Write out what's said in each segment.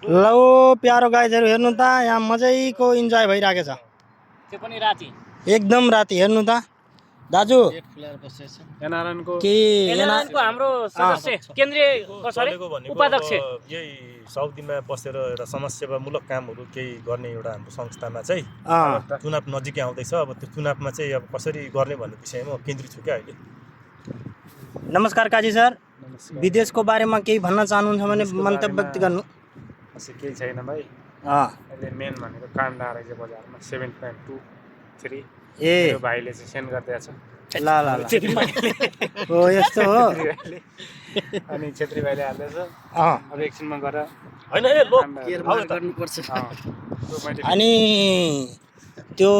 लौ प्यारो गाइजहरु हेर्नु त यहाँ मजैको इन्जॉय भइराको छ। त्यो पनि राति एकदम राति हेर्नु त दाजु एनआरएनको हाम्रो सदस्य केन्द्रीय उपाध्यक्ष यही साउदीमा बसेर एउटा समाजसेवामूलक कामहरू केही गर्ने एउटा हाम्रो संस्थामा चाहिँ चुनाव नजिकै आउँदैछ। अब त्यो चुनावमा चाहिँ अब कसरी गर्ने भन्ने विषयमा केन्द्रित छु क्या अहिले। नमस्कार काजी सर, विदेशको बारेमा केही भन्न चाहनुहुन्छ भने मन्तव्य व्यक्त गर्नु। केही छैन भाइ, अहिले मेन भनेको काम रहेछ बजारमा 7.23 ए भाइले चाहिँ सेन्ड गरिदिएछ। ल ल ल हो यस्तो हो। अनि छेत्री भाइले हाल्दैछ। अब एकछिनमा गएर हैन ए लो गर्नुपर्छ। अनि त्यो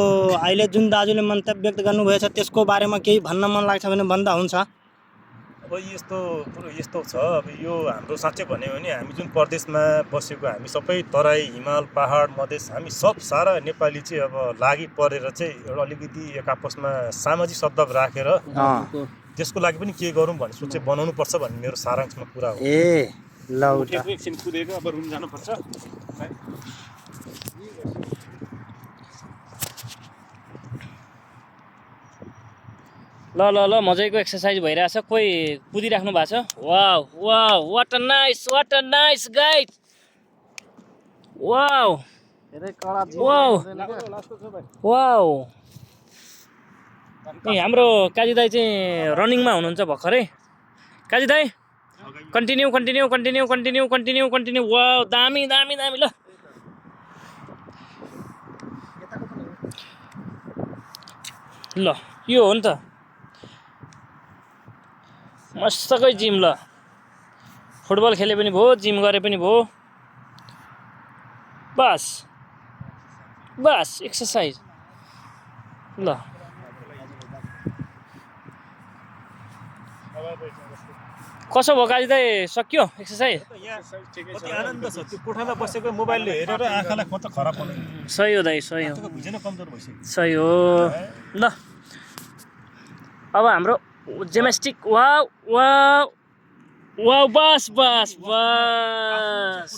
अहिले जुन दाजुले मन्तव्य व्यक्त गर्नुभएछ त्यसको बारेमा केही भन्न मन लाग्छ भने भन्दा हुन्छ। अब यस्तो कुरो यस्तो छ, अब यो हाम्रो साँच्चै भन्यो भने हामी जुन प्रदेशमा बसेको हामी सबै तराई हिमाल पहाड मधेस हामी सब सारा नेपाली चाहिँ अब लागि परेर चाहिँ एउटा अलिकति एक आपसमा सामाजिक सद्भाव राखेर त्यसको लागि पनि के गरौँ भन्ने सोच चाहिँ बनाउनु पर्छ भन्ने मेरो सारांशमा कुरा हो। ए ल एकछिन कुदेको अब रुम जानुपर्छ। ल ल ल मजैको एक्सरसाइज भइरहेछ। कोही कुदिराख्नु भएको छ। Wow wow what a nice guide. Wow wow wow ए हाम्रो काजी दाई चाहिँ रनिङमा हुनुहुन्छ भर्खरै। काजी दाई continue continue continue continue continue continue. Wow दामी दामी दामी। ल यो हो नि त मस्तकै जिम। ल फुटबल खेले पनि भयो, जिम गरे पनि भयो। बस बस एक्सरसाइज। ल कसो भयो काजी दाई, सक्यो एक्सरसाइज? कति आनन्द छ त्यो कोठामा बसेको मोबाइलले हेरेर आँखालाई कता खराब पर्ने। सही हो दाई, सही हो, बुझेन कमजोर भइसक्यो। सही हो। ल अब हाम्रो जिम्नास्टिक। वाउ वाउ वाउ बस बस बस।